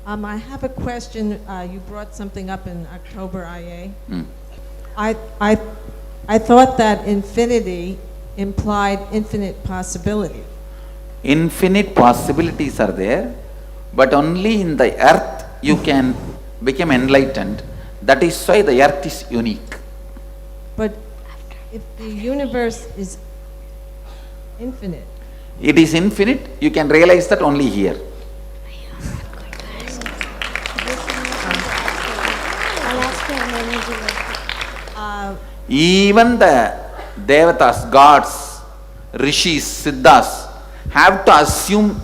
I have a question. You brought something up in October IA. I, I, I thought that infinity implied infinite possibility. Infinite possibilities are there, but only in the earth you can become enlightened. That is why the earth is unique. But if the universe is infinite, It is infinite, you can realize that only here. Even the Devatas, gods, rishis, siddhas have to assume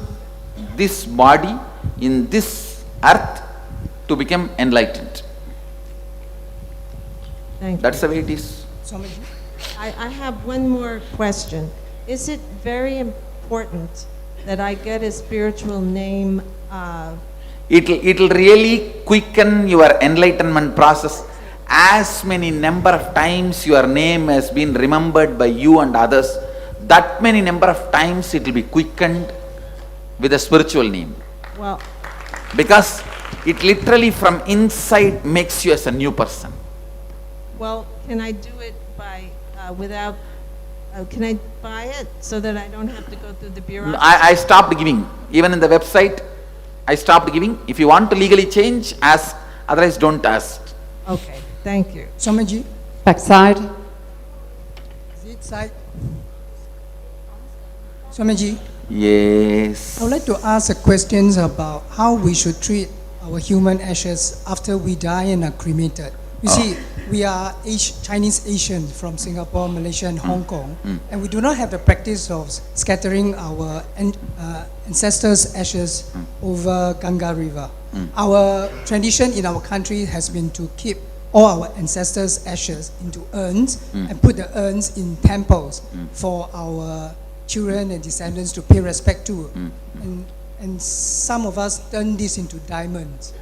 this body in this earth to become enlightened. thank you. That's the way it is. Swamiji. I have one more question. Is it very important that I get a spiritual name? It'll really quicken your enlightenment process. As many number of times your name has been remembered by you and others, that many number of times it will be quickened with a spiritual name. Well, Because it literally from inside makes you as a new person. well, can I do it by without? Can I buy it so that I don't have to go through the bureaucracy? I stopped giving. Even in the website, I stopped giving. If you want to legally change, ask. Otherwise, don't ask. Okay, thank you. Swamiji. Backside. Is it side? Swamiji, Yes. I would like to ask a questions about how we should treat our human ashes after we die and are cremated. You see, we are Chinese Asian from Singapore, Malaysia, and Hong Kong, and we do not have the practice of scattering our ancestors' ashes over Ganga River. Our tradition in our country has been to keep all our ancestors' ashes into urns and put the urns in temples for our children and descendants to pay respect to. And some of us turn this into diamonds.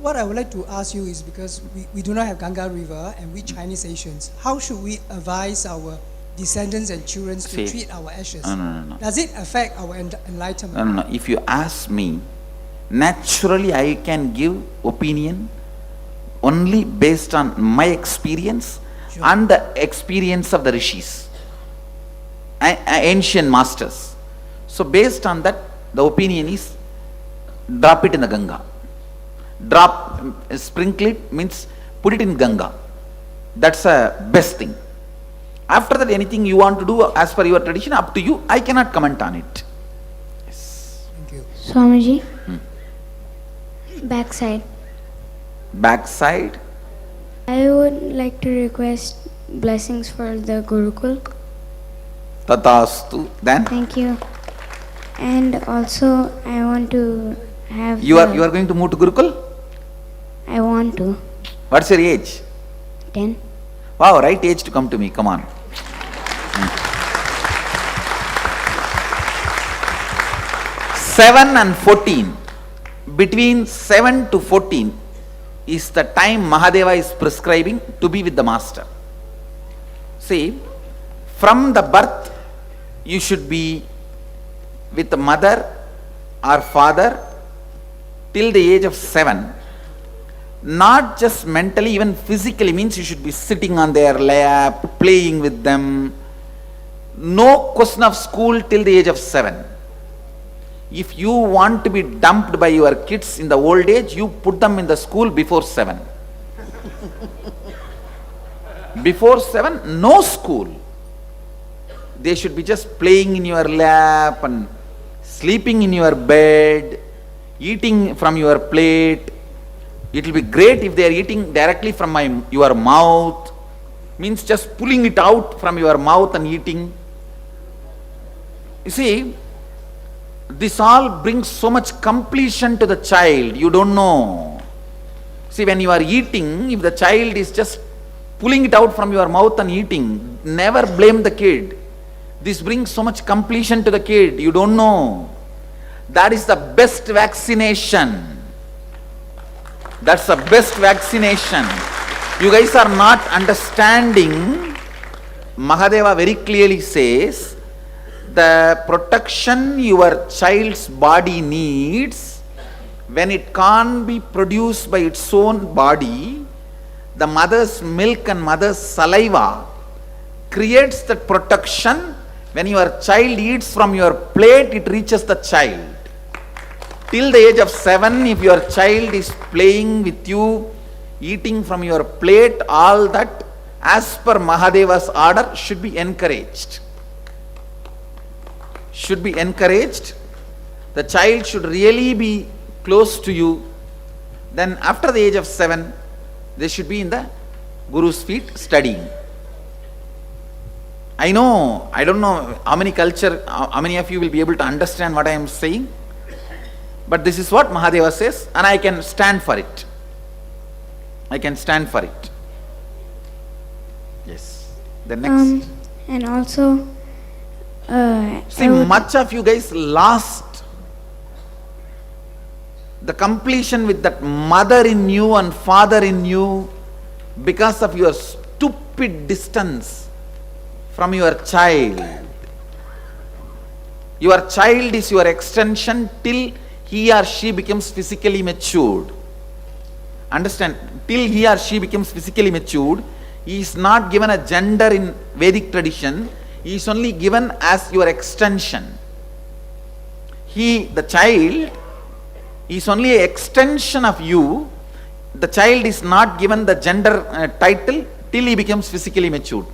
What I would like to ask you is, because we do not have Ganga River and we Chinese Asians, how should we advise our descendants and children to See, treat our ashes? No. Does it affect our enlightenment? No. If you ask me, naturally I can give opinion only based on my experience and the experience of the rishis, ancient masters. So based on that, the opinion is drop it in the Ganga. Sprinkle it means put it in Ganga. That's the best thing. After that, anything you want to do as per your tradition, up to you. I cannot comment on it. Thank you. Swamiji, backside. Backside. I would like to request blessings for the Gurukul. Tatastu. Then Thank you. And also, I want to have. you are going to move to Gurukul? I want to. What's your age? 10. Wow, right age to come to me. Come on. 7 and 14. Between 7 to 14 is the time Mahadeva is prescribing to be with the master. See, from the birth you should be with the mother or father till the age of 7. Not just mentally, even physically, means you should be sitting on their lap, playing with them. No question of school till the age of 7. If you want to be dumped by your kids in the old age, you put them in the school before 7. Before 7, no school. They should be just playing in your lap and sleeping in your bed, eating from your plate. It will be great if they are eating directly from your mouth, means just pulling it out from your mouth and eating. You see, this all brings so much completion to the child, you don't know. See, when you are eating, if the child is just pulling it out from your mouth and eating, never blame the kid. This brings so much completion to the kid, you don't know. That is the best vaccination. That's the best vaccination. You guys are not understanding. Mahadeva very clearly says, the protection your child's body needs when it can't be produced by its own body, the mother's milk and mother's saliva creates that protection. When your child eats from your plate, it reaches the child. Till the age of 7, if your child is playing with you, eating from your plate, all that, as per Mahadeva's order, should be encouraged. Should be encouraged. The child should really be close to you. Then after the age of 7, they should be in the Guru's feet studying. I don't know how many of you will be able to understand what I am saying. But this is what Mahadeva says, and I can stand for it. I can stand for it. Yes. The next. And also, See, much of you guys lost the completion with that mother in you and father in you because of your stupid distance from your child. Your child is your extension till he or she becomes physically matured. Understand? Till he or she becomes physically matured, he is not given a gender in Vedic tradition. He is only given as your extension. The child, is only an extension of you. The child is not given the gender title till he becomes physically matured.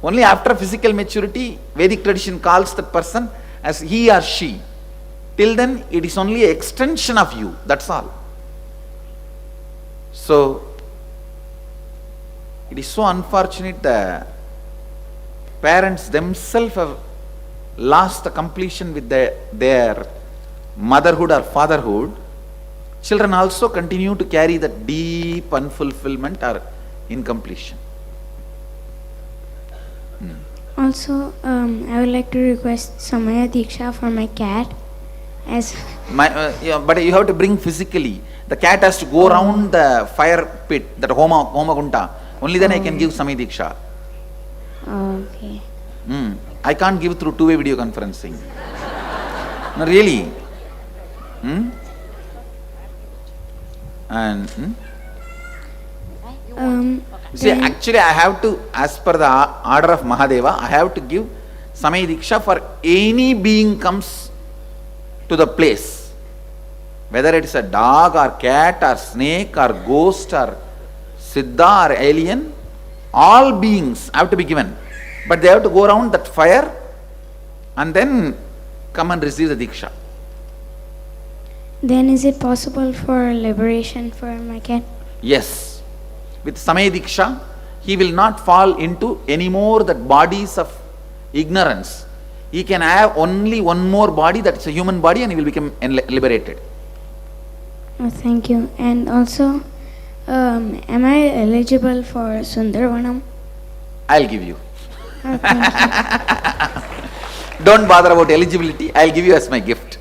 Only after physical maturity, Vedic tradition calls that person as he or she. Till then, it is only an extension of you, that's all. So, it is so unfortunate the parents themselves have lost the completion with their motherhood or fatherhood. Children also continue to carry that deep unfulfillment or incompletion. also, I would like to request Samaya Diksha for my cat. But you have to bring physically. The cat has to go around the fire pit, that Homa Gunta. Only then I can give Samaya Diksha. Okay. I can't give through two-way video conferencing. No, really. And see, actually I have to, as per the order of Mahadeva, I have to give Samaya Diksha for any being comes to the place. Whether it is a dog or cat or snake or ghost or Siddha or alien, all beings have to be given. But they have to go around that fire and then come and receive the Diksha. Then is it possible for liberation for my cat? Yes. With Samaya Diksha, he will not fall into any more that bodies of ignorance. He can have only one more body, that is a human body, and he will become liberated. Oh, thank you. And also, am I eligible for Sundarvanam? I'll give you. Oh, thank you. Don't bother about eligibility, I'll give you as my gift.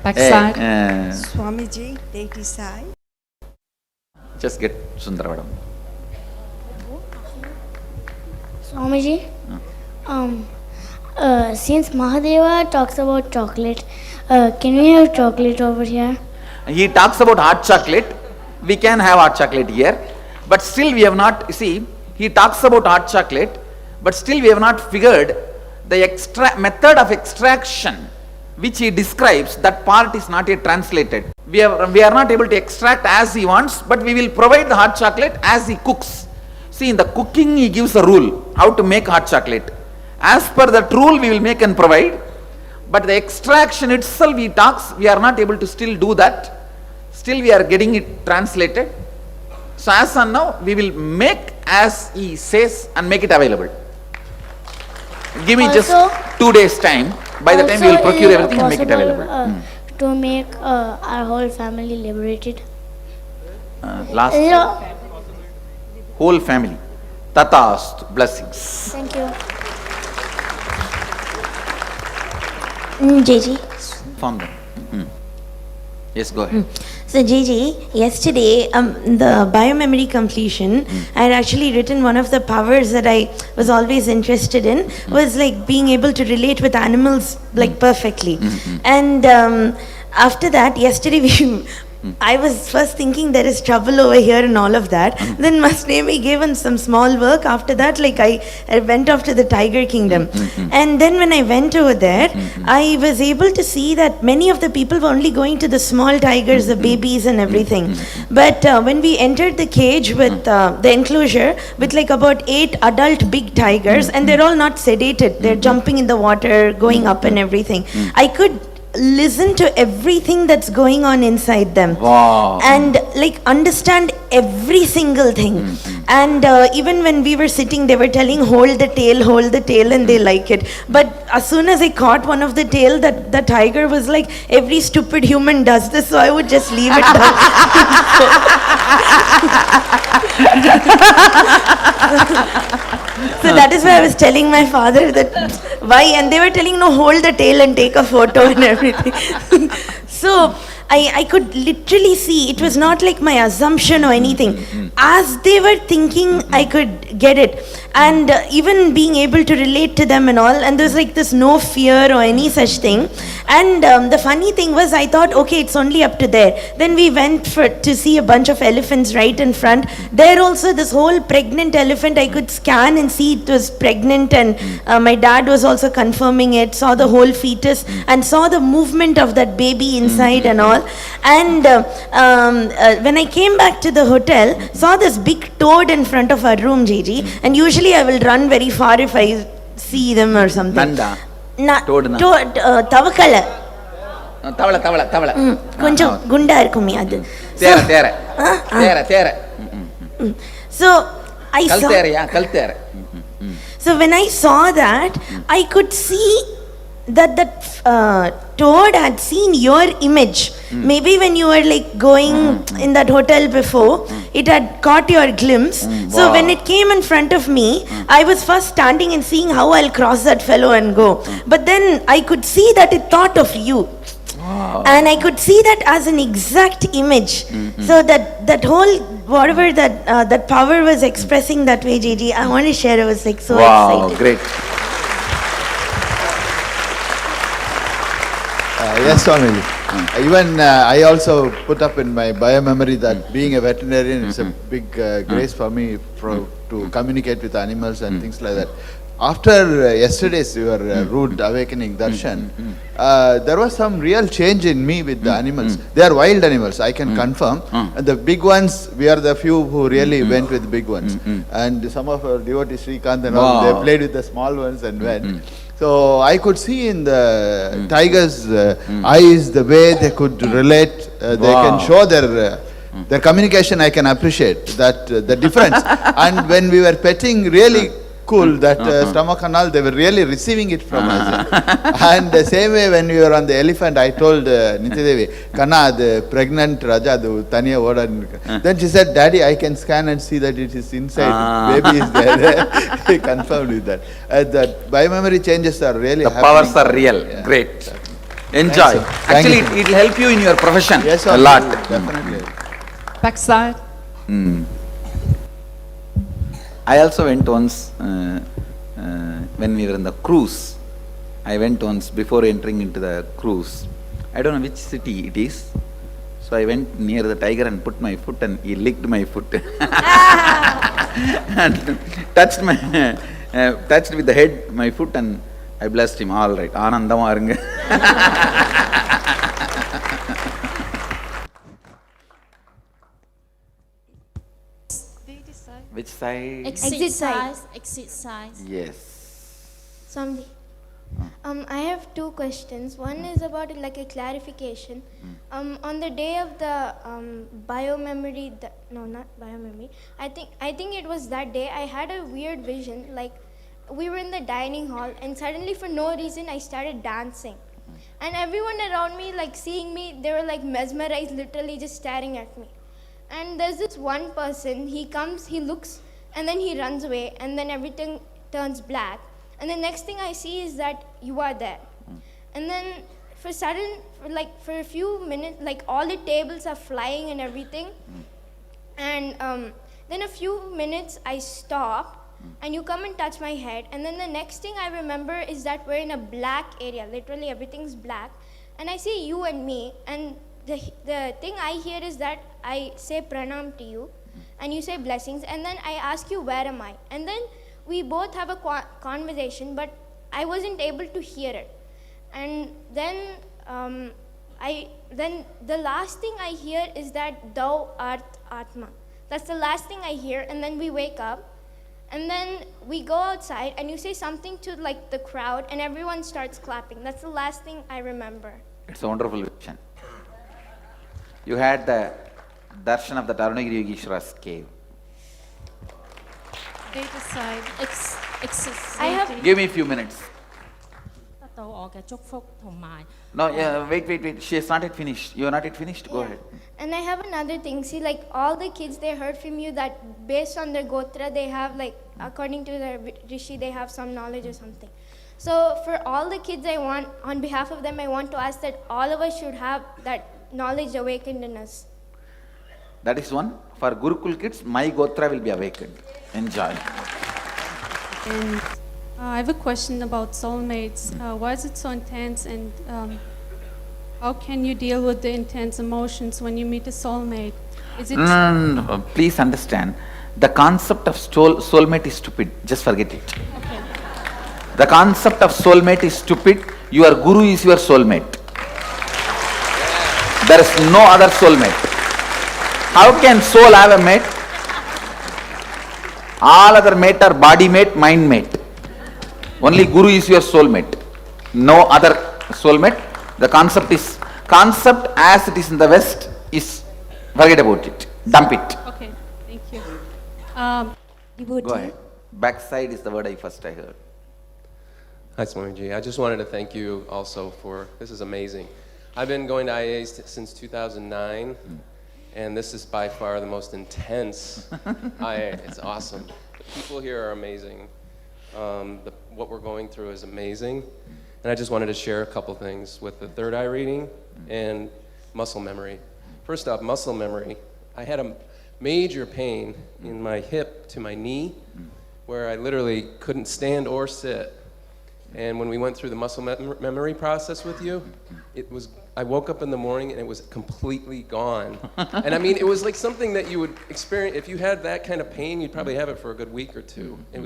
Backside. Swamiji, deity side. Just get Sundaravadam. Swamiji, since Mahadeva talks about chocolate, can we have chocolate over here? He talks about hot chocolate. We can have hot chocolate here. But still we have not, see, he talks about hot chocolate, but still we have not figured the method of extraction which he describes. That part is not yet translated. We are not able to extract as he wants, but we will provide the hot chocolate as he cooks. See, in the cooking he gives a rule how to make hot chocolate. As per that rule we will make and provide, but the extraction itself he talks, we are not able to still do that. Still we are getting it translated. So as on now, we will make as he says and make it available. Give me just 2 days time. By the time we will procure everything and make it available. To make our whole family liberated. Last, whole family. Tatast, blessings. Thank you. JJ. Form them. Yes, go ahead. So JJ, yesterday, the biomemory completion, I had actually written one of the powers that I was always interested in was like being able to relate with animals like perfectly. And after that, yesterday we I was first thinking there is trouble over here and all of that. Then Masnemi gave us some small work. After that, like I went off to the Tiger Kingdom. And then when I went over there, I was able to see that many of the people were only going to the small tigers, the babies and everything. But when we entered the cage with the enclosure, with like about 8 adult big tigers, and they're all not sedated. They're jumping in the water, going up and everything. I could listen to everything that's going on inside them. Wow. And like understand every single thing. And even when we were sitting, they were telling hold the tail, and they like it. But as soon as I caught one of the tail, that the tiger was like, every stupid human does this, so I would just leave it down. So that is why I was telling my father that why, and they were telling no, hold the tail and take a photo and everything. So I could literally see, it was not like my assumption or anything. As they were thinking, I could get it. And even being able to relate to them and all, and there's like this no fear or any such thing. And the funny thing was, I thought, okay, it's only up to there. Then we went to see a bunch of elephants right in front. There also, this whole pregnant elephant, I could scan and see it was pregnant, and my dad was also confirming it, saw the whole fetus, and saw the movement of that baby inside and all. And when I came back to the hotel, saw this big toad in front of our room, Gigi, and usually I will run very far if I see them or something. Nanda. Toad, tavakala. Tavala. கொஞ்சம் குண்டா இருக்குமே அது. தேர. So I saw. கல்தேர. So when I saw that, I could see that toad had seen your image. Maybe when you were like going in that hotel before, it had caught your glimpse. So when it came in front of me, I was first standing and seeing how I'll cross that fellow and go. But then I could see that it thought of you. And I could see that as an exact image. So that whole, whatever that power was expressing that way, Gigi, I want to share. I was like so excited. Wow, great. Yes, Swamiji. Even I also put up in my bio-memory that being a veterinarian is a big grace for me to communicate with animals and things like that. After yesterday's your rude awakening darshan, there was some real change in me with the animals. They are wild animals, I can confirm. And the big ones, we are the few who really went with big ones. And some of our devotees, Srikanth and all, they played with the small ones and went. So I could see in the tigers' eyes the way they could relate. They can show their communication. I can appreciate that the difference. And when we were petting, really cool that stomach and all, they were really receiving it from us. And the same way when we were on the elephant, I told Nityadevi, Kanna, the pregnant Raja, the Tanya Voda. Then she said, Daddy, I can scan and see that it is inside. Baby is there. He confirmed with that. That biomemory changes are really The powers are real. Yeah. Great. Enjoy. Actually, it will help you in your profession Yes, a lot. definitely. Backside. I also went once when we were in the cruise. I went once before entering into the cruise. I don't know which city it is. So I went near the tiger and put my foot, and he licked my foot and touched with the head my foot, and I blessed him. All right, Anandama irunga. Which side? Exit side. Exit side. Yes. Somebody. I have two questions. One is about like a clarification. On the day of the biomemory, no, not biomemory. I think it was that day. I had a weird vision. Like we were in the dining hall, and suddenly, for no reason, I started dancing. And everyone around me, like seeing me, they were like mesmerized, literally just staring at me. And there's this one person, he comes, he looks, and then he runs away, and then everything turns black. And the next thing I see is that you are there. And then for a few minutes, like all the tables are flying and everything. And then a few minutes I stop, and you come and touch my head. And then the next thing I remember is that we're in a black area, literally everything's black. And I see you and me, and the thing I hear is that I say pranam to you, and you say blessings, and then I ask you, where am I? And then we both have a conversation, but I wasn't able to hear it. And then then the last thing I hear is that thou art Atma. That's the last thing I hear, and then we wake up, and then we go outside, and you say something to like the crowd, and everyone starts clapping. That's the last thing I remember. It's a wonderful vision. You had the darshan of the Arunagiri Yogeshwara's cave. Data side. I have- Give me a few minutes. 得到我嘅祝福同埋 No, yeah, wait. She has not yet finished. You are not yet finished? Go ahead. And I have another thing. See, like all the kids, they heard from you that based on their gotra, they have like, according to their rishi, they have some knowledge or something. So for all the kids, I want, on behalf of them, I want to ask that all of us should have that knowledge awakened in us. That is one. For Gurukul kids, my Gotra will be awakened. Enjoy. And I have a question about soulmates. Why is it so intense, and how can you deal with the intense emotions when you meet a soulmate? Is it No. Please understand. The concept of soulmate is stupid. Just forget it. okay? The concept of soulmate is stupid. Your guru is your soulmate. There is no other soulmate. How can soul have a mate? All other mate are body mate, mind mate. Only guru is your soulmate. No other soulmate. The concept as it is in the West is, forget about it. Dump it. Okay, thank you. Go ahead. Backside is the word I heard. Hi, Swamiji. I just wanted to thank you also for, this is amazing. I've been going to IA since 2009, and this is by far the most intense IA. It's awesome. The people here are amazing. What we're going through is amazing. And I just wanted to share a couple things with the third eye reading and muscle memory. First off, muscle memory. I had a major pain in my hip to my knee where I literally couldn't stand or sit. And when we went through the muscle memory process with you, I woke up in the morning and it was completely gone. And I mean, it was like something that you would experience, if you had that kind of pain, you'd probably have it for a good week or two. It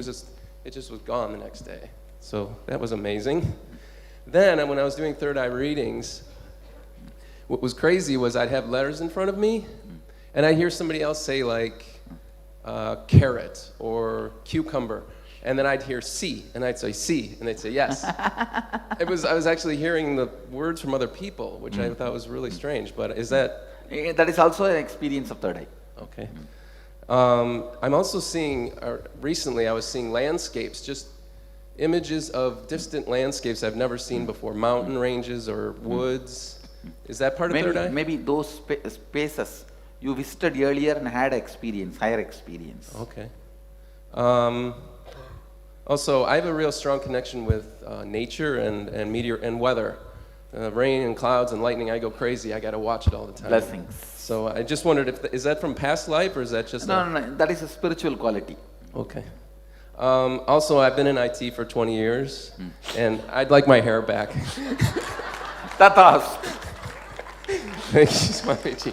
just was gone the next day. So that was amazing. Then when I was doing third eye readings, what was crazy was I'd have letters in front of me and I'd hear somebody else say like carrot or cucumber. And then I'd hear C, and I'd say C, and they'd say yes. I was actually hearing the words from other people, which I thought was really strange, but is that? That is also an experience of third eye. Okay. I'm also seeing, recently I was seeing landscapes, just images of distant landscapes I've never seen before, mountain ranges or woods. Is that part of third eye? Maybe those spaces you visited earlier and had experience, higher experience. Okay. Also, I have a real strong connection with nature and meteor and weather. Rain and clouds and lightning, I go crazy. I got to watch it all the time. Blessings. So I just wondered, is that from past life or is that just... No, that is a spiritual quality. Okay. Also, I've been in IT for 20 years, and I'd like my hair back. Tathas. Thank you, Swamiji.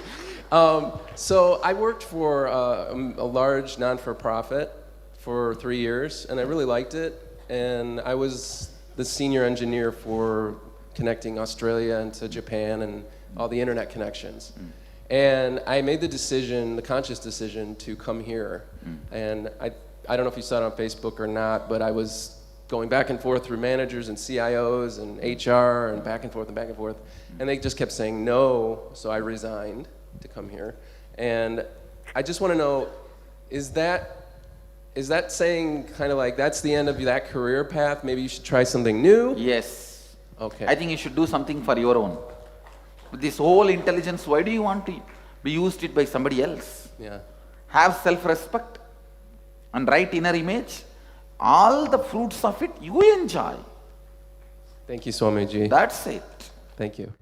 So I worked for a large non-for-profit for 3 years, and I really liked it. And I was the senior engineer for connecting Australia into Japan and all the internet connections. And I made the decision, the conscious decision, to come here. And I don't know if you saw it on Facebook or not, but I was going back and forth through managers and CIOs and HR and back and forth and back and forth. And they just kept saying no, so I resigned to come here. And I just want to know, is that saying kind of like that's the end of that career path? Maybe you should try something new? Yes. Okay. I think you should do something for your own. This whole intelligence, why do you want to be used it by somebody else? Yeah. Have self-respect and right inner image. All the fruits of it, you enjoy. Thank you, Swamiji. That's it. Thank you.